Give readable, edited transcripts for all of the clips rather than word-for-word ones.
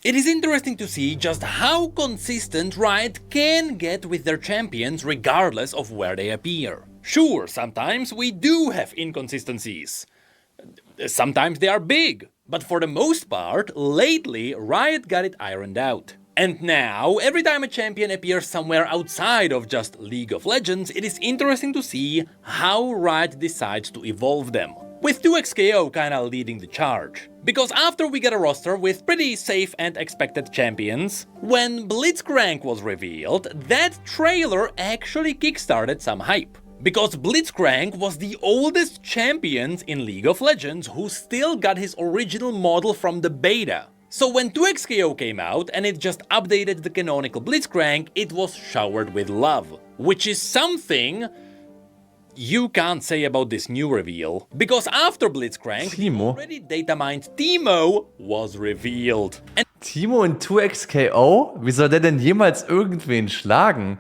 It is interesting to see just how consistent Riot can get with their champions regardless of where they appear. Sure, sometimes we do have inconsistencies. Sometimes they are big, but for the most part, lately Riot got it ironed out. And now, every time a champion appears somewhere outside of just League of Legends, it is interesting to see how Riot decides to evolve them. With 2xKO kinda leading the charge. Because after we get a roster with pretty safe and expected champions, when Blitzcrank was revealed, that trailer actually kickstarted some hype. Because Blitzcrank was the oldest champion in League of Legends who still got his original model from the beta. So when 2xKO came out and it just updated the canonical Blitzcrank, it was showered with love. Which is something you can't say about this new reveal. Because after Blitzcrank, Teemo. already data mined Teemo was revealed. And Teemo in 2xKO? Wie soll der denn jemals irgendwen schlagen?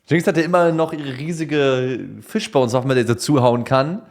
Jinx hatte immer noch ihre riesige Fishbones, auf der der dazuhauen kann.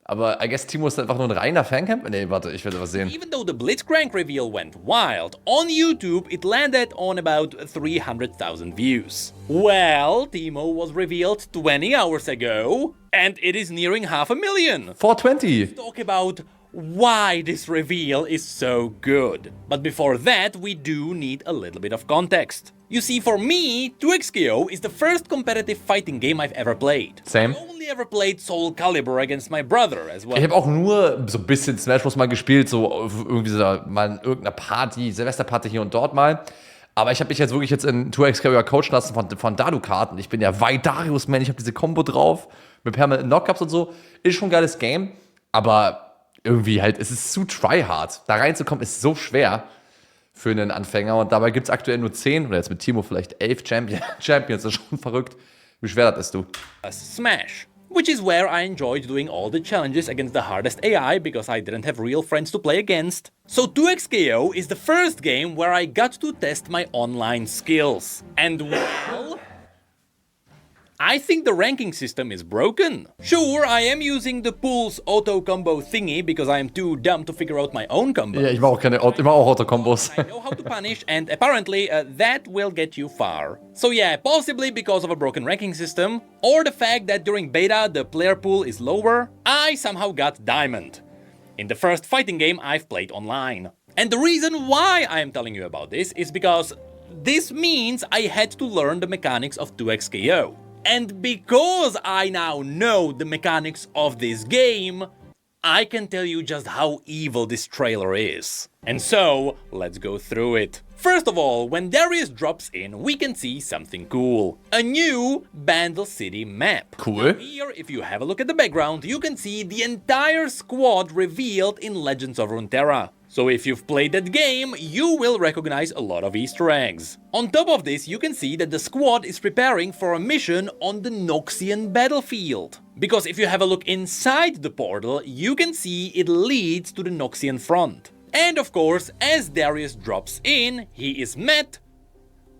Aber I guess Teemo ist einfach nur ein reiner Fancamp? Nee, warte, ich werde was sehen. even though the Blitzcrank reveal went wild, on YouTube it landed on about 300,000 views. Well, Teemo was revealed 20 hours ago, and it is nearing 500,000. 420. Talk about why this reveal is so good. But before that, we do need a little bit of context. You see, for me, 2xKO is the first competitive fighting game I've ever played. Same. I only ever played Soul Calibur against my brother as well. Ich habe auch nur so ein bisschen Smash Bros. Mal gespielt, so irgendwie so mal in irgendeiner Party, Silvesterparty hier und dort mal. Aber ich habe mich jetzt in 2xKO coachen lassen von Dadukarten. Ich bin ja weit Darius-Man, ich habe diese Combo drauf mit permanenten Knockups und so. Ist schon ein geiles Game, aber irgendwie halt, es ist zu tryhard. Da reinzukommen ist so schwer für einen Anfänger und dabei gibt es aktuell nur 10 oder jetzt mit Teemo vielleicht 11 Champions. Das ist schon verrückt. Wie schwer das ist, du? Smash. Which is where I enjoyed doing all the challenges against the hardest AI because I didn't have real friends to play against. So 2xKO is the first game where I got to test my online skills. And well, I think the ranking system is broken. Sure, I am using the Pulse auto combo thingy because I am too dumb to figure out my own combos. Ja, ich mache auch Auto-Kombos. I know how to punish, and apparently that will get you far. So yeah, possibly because of a broken ranking system, or the fact that during beta the player pool is lower, I somehow got Diamond in the first fighting game I've played online. And the reason why I am telling you about this is because this means I had to learn the mechanics of 2xKO. And because I now know the mechanics of this game, I can tell you just how evil this trailer is. And so, let's go through it. First of all, when Darius drops in, we can see something cool. A new Bandle City map. Cool. Now here, if you have a look at the background, you can see the entire squad revealed in Legends of Runeterra. So if you've played that game, you will recognize a lot of Easter eggs. On top of this, you can see that the squad is preparing for a mission on the Noxian battlefield. Because if you have a look inside the portal, you can see it leads to the Noxian front. And of course, as Darius drops in, he is met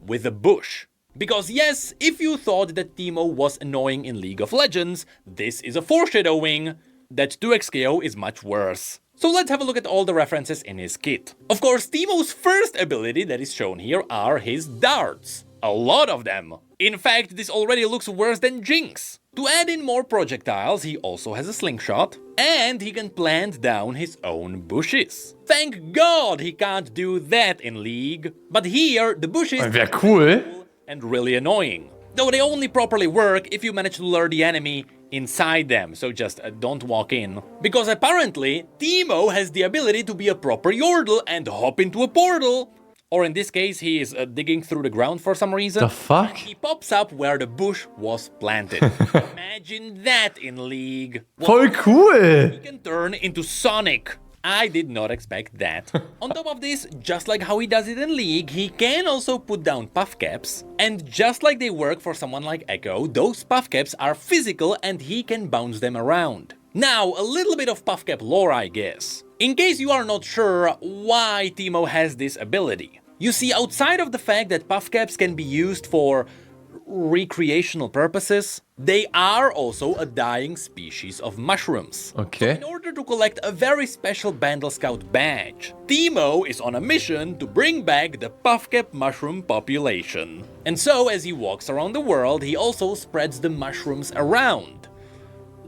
with a bush. Because yes, if you thought that Teemo was annoying in League of Legends, this is a foreshadowing that 2xKO is much worse. So let's have a look at all the references in his kit. Of course, Teemo's first ability that is shown here are his darts. A lot of them. In fact, this already looks worse than Jinx. To add in more projectiles, he also has a slingshot, and he can plant down his own bushes. Thank God he can't do that in League. But here, the bushes Wäre cool. and really annoying. Though they only properly work if you manage to lure the enemy inside them, so just don't walk in. Because apparently, Teemo has the ability to be a proper Yordle and hop into a portal. Or in this case, he is digging through the ground for some reason. The fuck? He pops up where the bush was planted. Imagine that in League. Voll cool. He can turn into Sonic. I did not expect that. On top of this, just like how he does it in League, he can also put down puff caps. And just like they work for someone like Echo, those puff caps are physical and he can bounce them around. Now, a little bit of puff cap lore, I guess. In case you are not sure why Teemo has this ability. You see, outside of the fact that puff caps can be used for recreational purposes, they are also a dying species of mushrooms. Okay. So in order to collect a very special Bandle Scout badge, Teemo is on a mission to bring back the puffcap mushroom population. And so as he walks around the world, he also spreads the mushrooms around,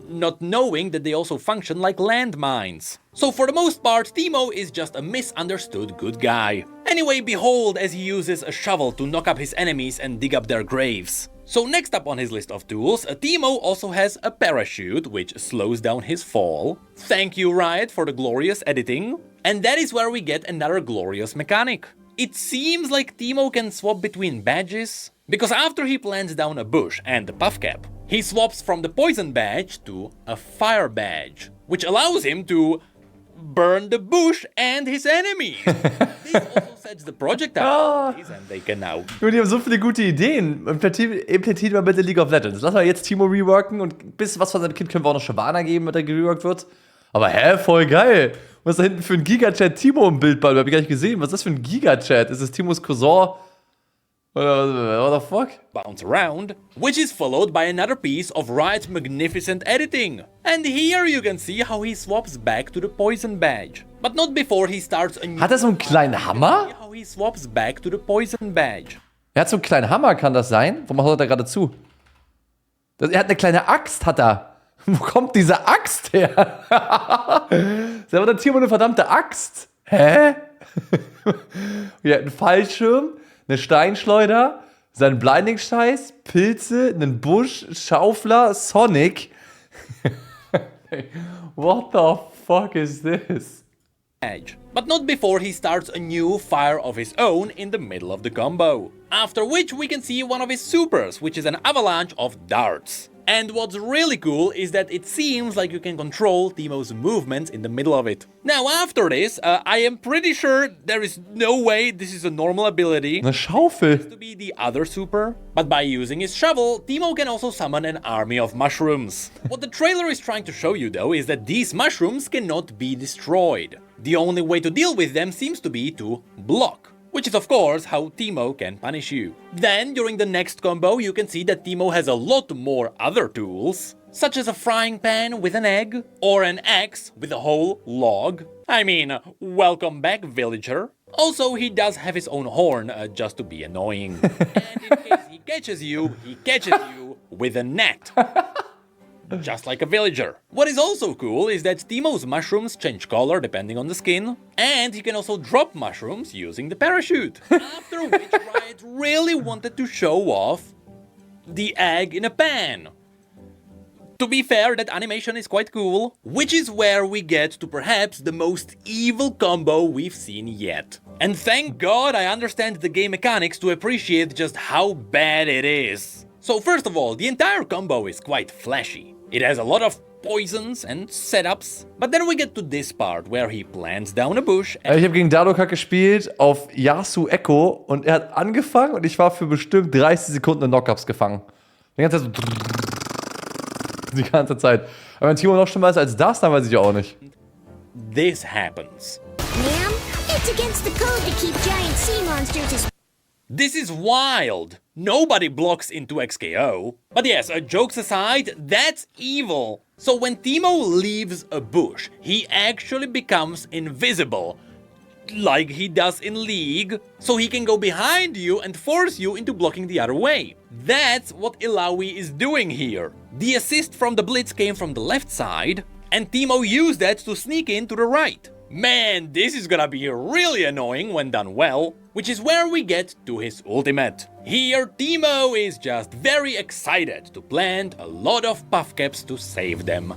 not knowing that they also function like landmines. So for the most part, Teemo is just a misunderstood good guy. Anyway, behold as he uses a shovel to knock up his enemies and dig up their graves. So next up on his list of tools, Teemo also has a parachute, which slows down his fall. Thank you, Riot, for the glorious editing. And that is where we get another glorious mechanic. It seems like Teemo can swap between badges, because after he plants down a bush and the puffcap, he swaps from the poison badge to a fire badge, which allows him to burn the bush and his enemies. This also sets the projectile and they can now... Die haben so viele gute Ideen. Implementiert mal bitte League of Legends. Lass mal jetzt Teemo reworken und ein bisschen was von seinem Kind können wir auch noch Shyvana geben, wenn der gereworkt wird. Aber voll geil. Was ist da hinten für ein Giga-Chat Teemo im Bildball? Hab ich gar nicht gesehen. Was ist das für ein Giga-Chat? Ist es Teemos Cousin? What the fuck? Bounce around, which is followed by another piece of Riot's magnificent editing. And here you can see how he swaps back to the poison badge. But not before he starts a new... Hat er so einen kleinen Hammer? How he swaps back to the poison badge. Er hat so einen kleinen Hammer, kann das sein? Warum haut er gerade zu? Er hat eine kleine Axt, hat er. Wo kommt diese Axt her? Ist aber der Teemo eine verdammte Axt? Hä? Er hat einen Fallschirm, eine Steinschleuder, seinen Blinding-Scheiß, Pilze, einen Busch, Schaufler, Sonic. What the fuck is this? But not before he starts a new fire of his own in the middle of the combo. After which we can see one of his supers, which is an avalanche of darts. And what's really cool is that it seems like you can control Teemo's movements in the middle of it. Now after this, I am pretty sure there is no way this is a normal ability. Eine Schaufel. To be the other super, but by using his shovel, Teemo can also summon an army of mushrooms. What the trailer is trying to show you though is that these mushrooms cannot be destroyed. The only way to deal with them seems to be to block. Which is of course how Teemo can punish you. Then during the next combo you can see that Teemo has a lot more other tools, such as a frying pan with an egg, or an axe with a whole log. I mean, welcome back villager. Also he does have his own horn, just to be annoying. And in case he catches you with a net. Just like a villager. What is also cool is that Teemo's mushrooms change color depending on the skin, and he can also drop mushrooms using the parachute. After which Riot really wanted to show off the egg in a pan. To be fair, that animation is quite cool, which is where we get to perhaps the most evil combo we've seen yet. And thank God I understand the game mechanics to appreciate just how bad it is. So first of all, the entire combo is quite flashy. It has a lot of poisons and setups, but then we get to this part where he plants down a bush. Ich habe gegen Dadoka gespielt auf Yasu Echo und er hat angefangen und ich war für bestimmt 30 Sekunden in Knockups gefangen. Die ganze Zeit so. Die ganze Zeit. Aber wenn Teemo noch schlimmer ist als das, dann weiß ich ja auch nicht. This happens. Ma'am, it's against the code to keep giant sea monsters. This is wild! Nobody blocks into XKO. But yes, jokes aside, that's evil. So when Teemo leaves a bush, he actually becomes invisible. Like he does in League, so he can go behind you and force you into blocking the other way. That's what Illaoi is doing here. The assist from the Blitz came from the left side, and Teemo used that to sneak in to the right. Man, this is gonna be really annoying when done well, which is where we get to his ultimate. Here, Teemo is just very excited to plant a lot of puffcaps to save them.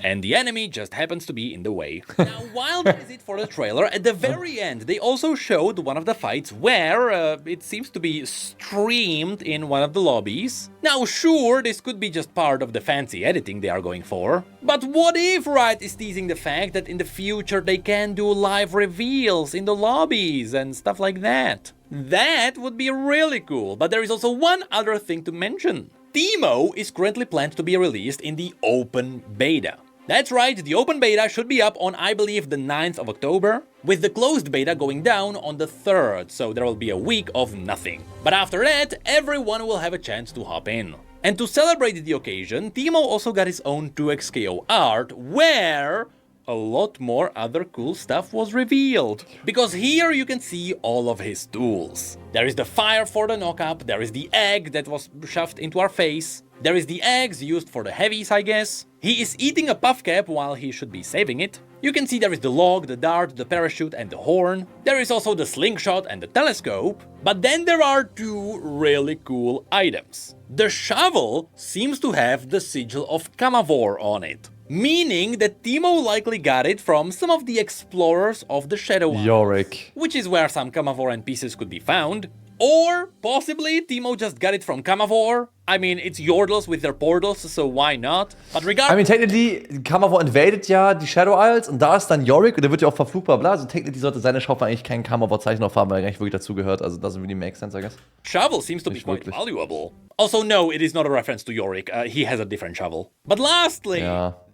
And the enemy just happens to be in the way. Now, while that is it for the trailer, at the very end, they also showed one of the fights where it seems to be streamed in one of the lobbies. Now, sure, this could be just part of the fancy editing they are going for. But what if Riot is teasing the fact that in the future they can do live reveals in the lobbies and stuff like that? That would be really cool, but there is also one other thing to mention. Teemo is currently planned to be released in the open beta. That's right, the open beta should be up on, I believe, the 9th of October, with the closed beta going down on the 3rd, so there will be a week of nothing. But after that, everyone will have a chance to hop in. And to celebrate the occasion, Teemo also got his own 2xKO art, where a lot more other cool stuff was revealed. Because here you can see all of his tools. There is the fire for the knock-up, there is the egg that was shoved into our face, there is the eggs used for the heavies, I guess. He is eating a puff cap while he should be saving it. You can see there is the log, the dart, the parachute and the horn. There is also the slingshot and the telescope. But then there are two really cool items. The shovel seems to have the sigil of Kamavor on it, meaning that Teemo likely got it from some of the explorers of the Shadow Isles, Yorick. which is where some Kamavor pieces could be found. Or possibly Teemo just got it from Kamavor. I mean, it's Yordles with their portals, so why not? But regardless. I mean, technically, Kamavor invadet ja die Shadow Isles und da ist dann Yorick und der wird ja auch verflugbar, bla. Also technically sollte seine Schaufel eigentlich keinen Kamavor-Zeichen aufhaben, weil er gar nicht wirklich dazugehört. Also doesn't really make sense, I guess. Shovel seems to be quite valuable. Also, no, it is not a reference to Yorick. He has a different shovel. But lastly,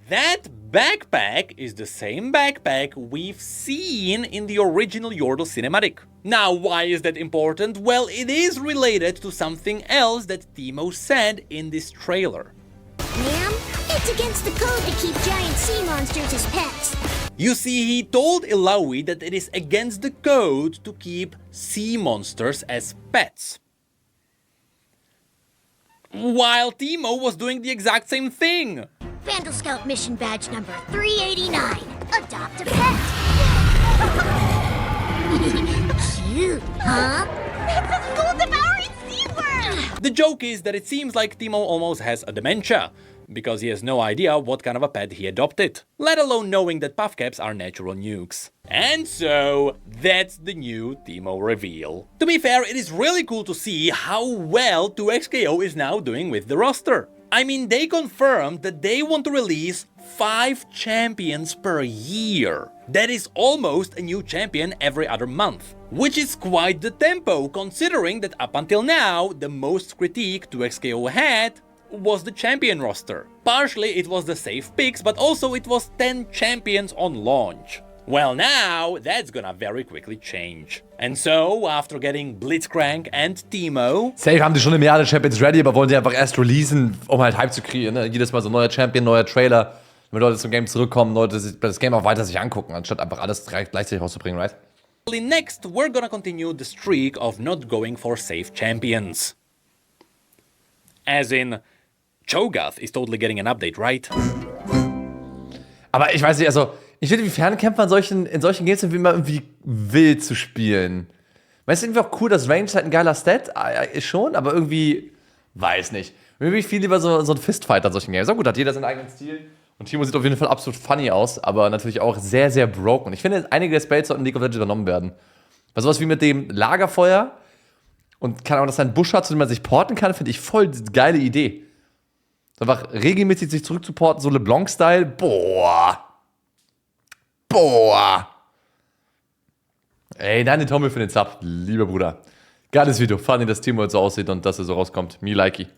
that backpack is the same backpack we've seen in the original Yordle cinematic. Now, why is that important? Well, it is related to something else that Teemo said in this trailer. Ma'am, it's against the code to keep giant sea monsters as pets. You see, he told Illaoi that it is against the code to keep sea monsters as pets. While Teemo was doing the exact same thing. Vandal Scout mission badge number 389. Adopt a pet. Cute, huh? It's a school-devouring seaworm! The joke is that it seems like Teemo almost has a dementia, because he has no idea what kind of a pet he adopted, let alone knowing that puff caps are natural nukes. And so, that's the new Teemo reveal. To be fair, it is really cool to see how well 2xKO is now doing with the roster. I mean, they confirmed that they want to release 5 champions per year. That is almost a new champion every other month. Which is quite the tempo, considering that up until now, the most critique 2xKO had was the champion roster. Partially it was the safe picks, but also it was 10 champions on launch. Well, now that's gonna very quickly change. And so, after getting Blitzcrank and Teemo... Safe haben die schon im Jahr der Champions ready, aber wollen die einfach erst releasen, um halt Hype zu kreieren. Ne? Jedes Mal so neuer Champion, neuer Trailer. Wenn Leute zum Game zurückkommen, Leute das Game auch weiter sich angucken, anstatt einfach alles gleichzeitig rauszubringen, right? Next, we're gonna continue the streak of not going for safe champions. As in, Cho'Gath is totally getting an update, right? Aber ich weiß nicht, also, ich finde, wie Fernkämpfer in solchen Games sind, wie immer irgendwie wild zu spielen. Weißt du, irgendwie auch cool, dass Range halt ein geiler Stat ist schon, aber irgendwie, weiß nicht. Irgendwie viel lieber so ein Fistfighter in solchen Games. Aber gut, hat jeder seinen eigenen Stil. Und Teemo sieht auf jeden Fall absolut funny aus, aber natürlich auch sehr, sehr broken. Ich finde, einige der Spells sollten League of Legends übernommen werden. Weil sowas wie mit dem Lagerfeuer und kann auch, dass er einen Busch hat, zu dem man sich porten kann, finde ich voll die geile Idee. Einfach regelmäßig sich zurückzuporten, so LeBlanc-Style. Boah. Ey, deine Tommel für den Sub, lieber Bruder. Geiles Video. Funny, dass Teemo jetzt so aussieht und dass er so rauskommt. Me likey.